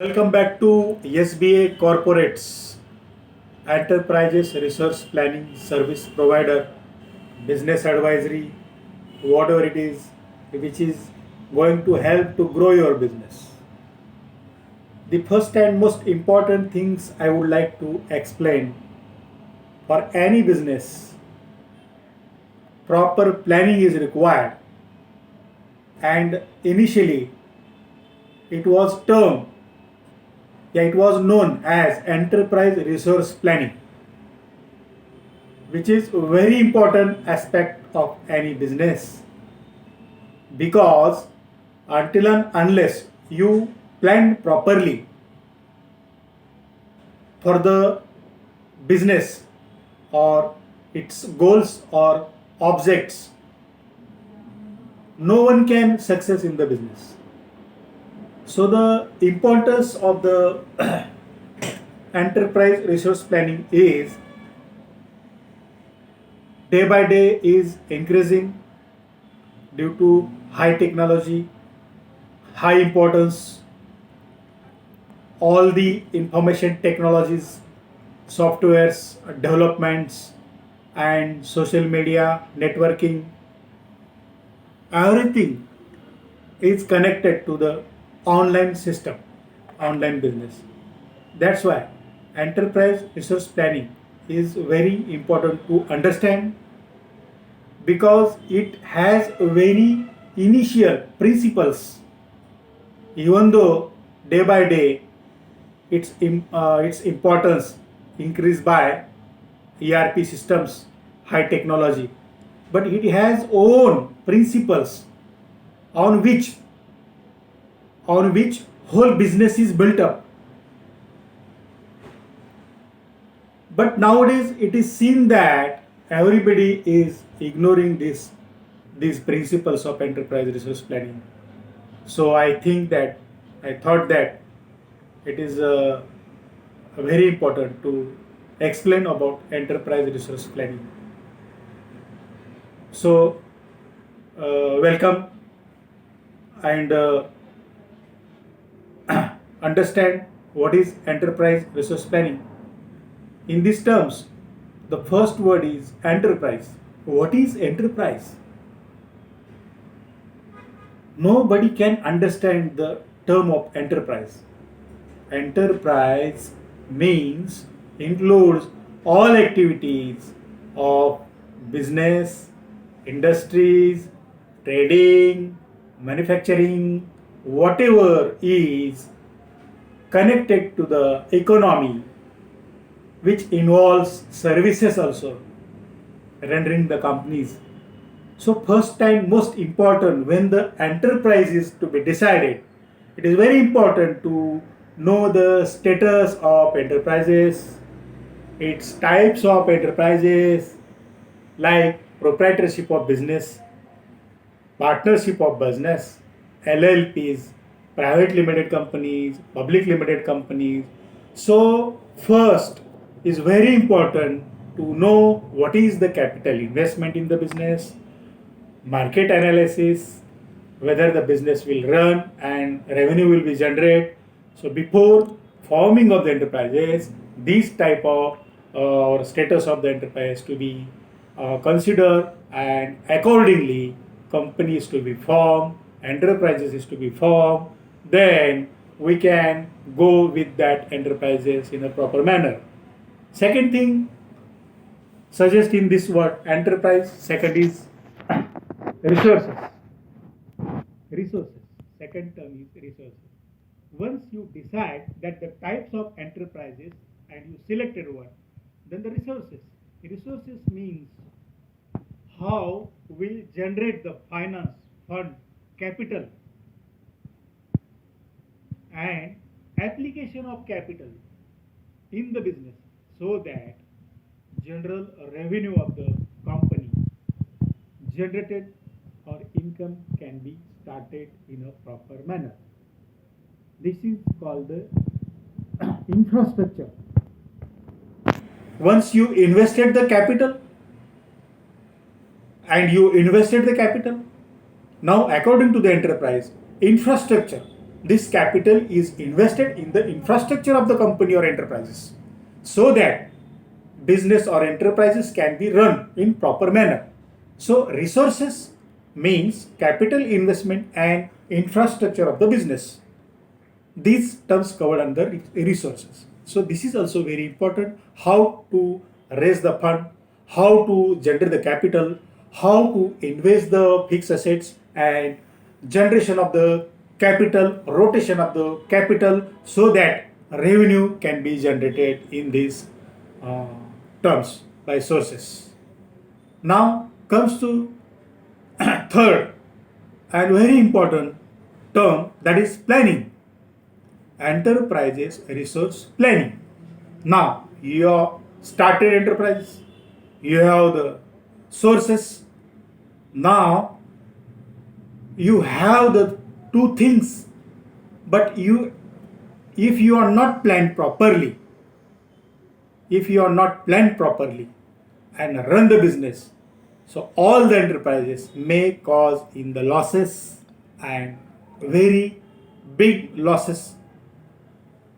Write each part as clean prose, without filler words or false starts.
Welcome back to SBA Corporates, Enterprises Resource Planning Service Provider, Business Advisory, whatever it is, which is going to help to grow your business. The first and most important things I would like to explain for any business, proper planning is required, and initially it was termed it was known as enterprise resource planning, which is a very important aspect of any business, because until and unless you plan properly for the business or its goals or objects, no one can success in the business. So the importance of the enterprise resource planning is day by day is increasing due to high technology, high importance, all the information technologies, softwares, developments, and social media, networking, everything is connected to the online system, online business. That's why enterprise resource planning is very important to understand, because it has very initial principles, even though day by day its importance increased by ERP systems, high technology, but it has own principles on which whole business is built up. But nowadays it is seen that everybody is ignoring these principles of enterprise resource planning. So I thought that it is very important to explain about enterprise resource planning. So welcome, and understand what is enterprise resource planning. In these terms, the first word is enterprise. What is enterprise? Nobody can understand the term of enterprise. Enterprise means includes all activities of business, industries, trading, manufacturing, whatever is connected to the economy, which involves services also, rendering the companies. So first and most important, when the enterprise is to be decided, it is very important to know the status of enterprises, its types of enterprises, like proprietorship of business, partnership of business, LLPs, private limited companies, public limited companies. So first is very important to know what is the capital investment in the business, market analysis, whether the business will run and revenue will be generated. So before forming of the enterprises, these type of or status of the enterprise to be considered, and accordingly companies to be formed, enterprises is to be formed, then we can go with that enterprises in a proper manner. Second thing, suggest in this word enterprise, second is resources. Resources. Second term is resources. Once you decide that the types of enterprises and you selected one, then the resources. Resources means how will generate the finance, fund, capital, and application of capital in the business, so that general revenue of the company generated or income can be started in a proper manner. This is called the infrastructure. Once you invested the capital now according to the enterprise, infrastructure this capital is invested in the infrastructure of the company or enterprises so that business or enterprises can be run in proper manner. So resources means capital investment and infrastructure of the business. These terms covered under resources. So this is also very important, how to raise the fund, how to generate the capital, how to invest the fixed assets, and generation of the capital, rotation of the capital, so that revenue can be generated in these uh, terms by sources. Now comes to third and very important term, that is planning. Enterprises resource planning. Now you have started enterprise, you have the sources. Now you have the two things, but if you are not planned properly, and run the business, so all the enterprises may cause in the losses, and very big losses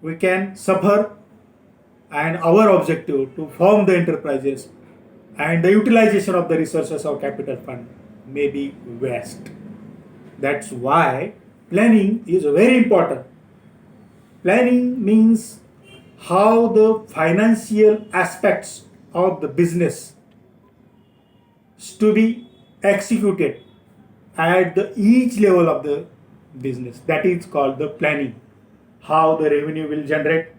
we can suffer, and our objective to form the enterprises and the utilization of the resources of capital fund may be waste. That's why planning is very important. Planning means how the financial aspects of the business is to be executed at the each level of the business. That is called the planning. How the revenue will generate,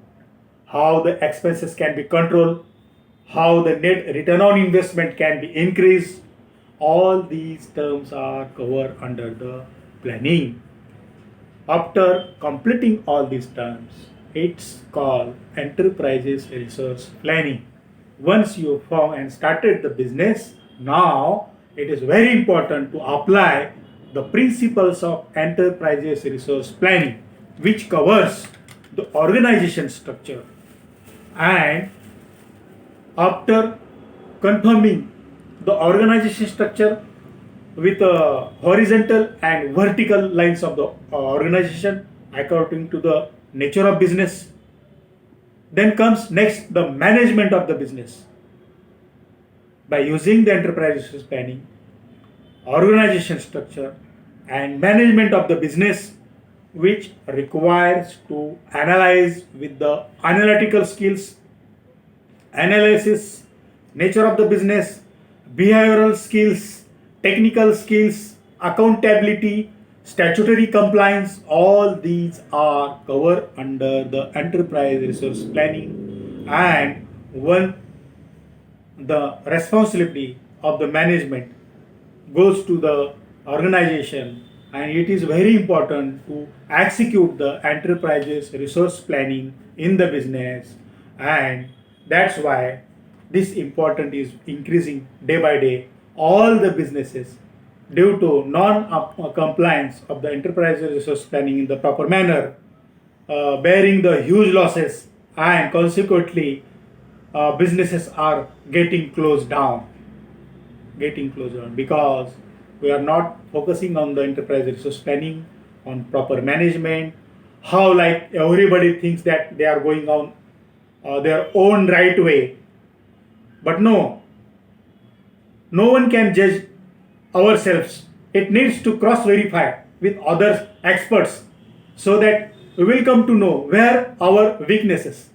how the expenses can be controlled, how the net return on investment can be increased. All these terms are covered under the planning. After completing all these terms, it's called enterprises resource planning. Once you form and started the business, now it is very important to apply the principles of enterprises resource planning, which covers the organization structure. And after confirming the organization structure with horizontal and vertical lines of the organization according to the nature of business, then comes next the management of the business. By using the enterprise resource planning, organization structure, and management of the business, which requires to analyze with the analytical skills, analysis, nature of the business, behavioral skills, technical skills, accountability, statutory compliance. All these are covered under the enterprise resource planning. And when the responsibility of the management goes to the organization, and it is very important to execute the enterprises resource planning in the business, and that's why this important is increasing day by day. All the businesses, due to non-compliance of the enterprise resource planning in the proper manner, bearing the huge losses, and consequently businesses are getting closed down because we are not focusing on the enterprise resource planning, on proper management. How like everybody thinks that they are going on their own right way, but no one can judge ourselves. It needs to cross verify with other experts so that we will come to know where our weaknesses.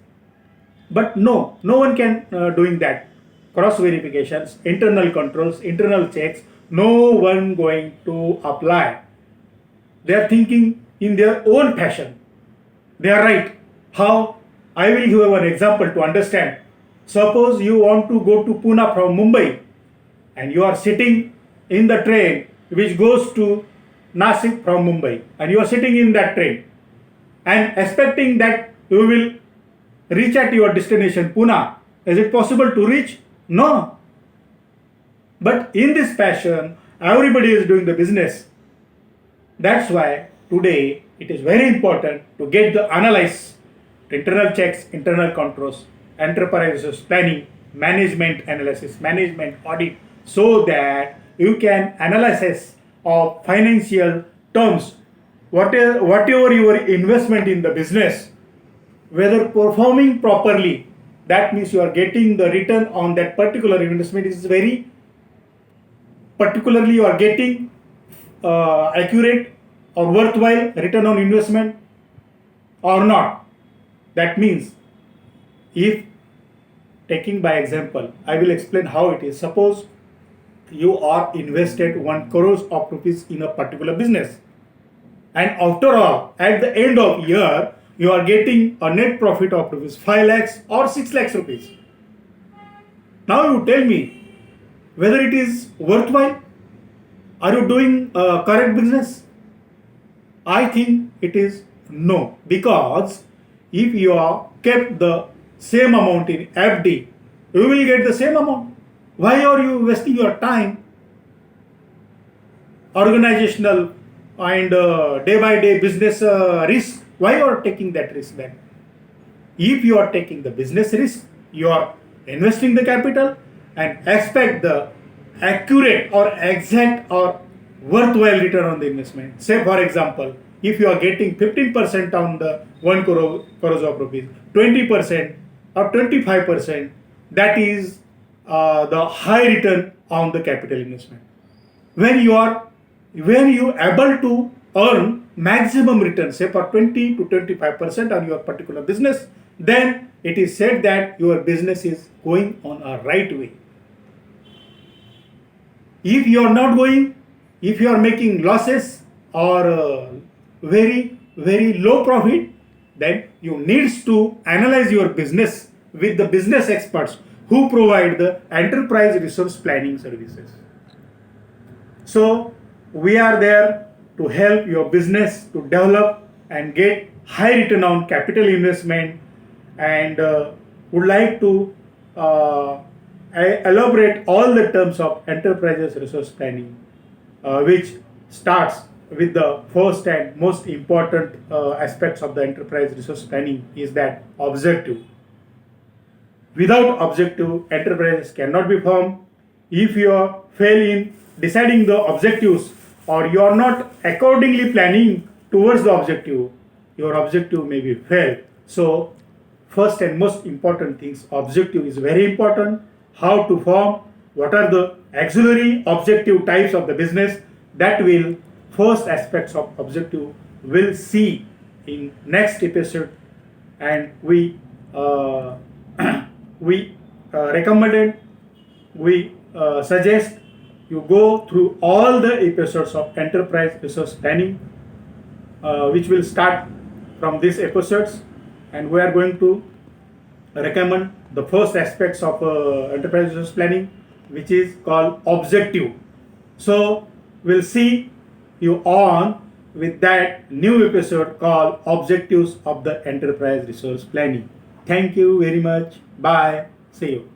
But no one can doing that. Cross verifications, internal controls, internal checks, no one going to apply. They are thinking in their own fashion. They are right. How? I will give you an example to understand. Suppose you want to go to Pune from Mumbai, and you are sitting in the train which goes to Nasik from Mumbai, and you are sitting in that train and expecting that you will reach at your destination Pune. Is it possible to reach? No. But in this fashion, everybody is doing the business. That's why today it is very important to get the analyze, internal checks, internal controls, enterprise resource planning, management analysis, management audit, so that you can analysis of financial terms whatever your investment in the business, whether performing properly, that means you are getting the return on that particular investment is very particularly you are getting accurate or worthwhile return on investment or not. That means, if taking by example, I will explain how it is. Suppose you are invested 1 crore of rupees in a particular business, and after all, at the end of year, you are getting a net profit of rupees 5 lakhs or 6 lakhs rupees. Now you tell me whether it is worthwhile. Are you doing correct business? I think it is no, because if you are kept the same amount in FD, you will get the same amount. Why are you wasting your time? Organizational and day by day business risk. Why you are taking that risk then? If you are taking the business risk, you are investing the capital and expect the accurate or exact or worthwhile return on the investment. Say for example, if you are getting 15% on the 1 crore of rupees, 20% or 25%, that is the high return on the capital investment. When you able to earn maximum return, say for 20 to 25% on your particular business, then it is said that your business is going on a right way. If you are not going, if you are making losses or very low profit, then you need to analyze your business with the business experts who provide the enterprise resource planning services. So we are there to help your business to develop and get high return on capital investment, and would like to elaborate all the terms of enterprise resource planning, which starts with the first and most important aspects of the enterprise resource planning is that objective. Without objective, enterprises cannot be formed. If you fail in deciding the objectives or you are not accordingly planning towards the objective, your objective may be failed. So first and most important things, objective is very important. How to form, what are the auxiliary objective types of the business, that will first aspects of objective will see in next episode, and we recommended, we suggest you go through all the episodes of enterprise resource planning, which will start from these episodes, and we are going to recommend the first aspects of enterprise resource planning, which is called objective. So we'll see you on with that new episode called Objectives of the Enterprise Resource Planning. Thank you very much. Bye. See you.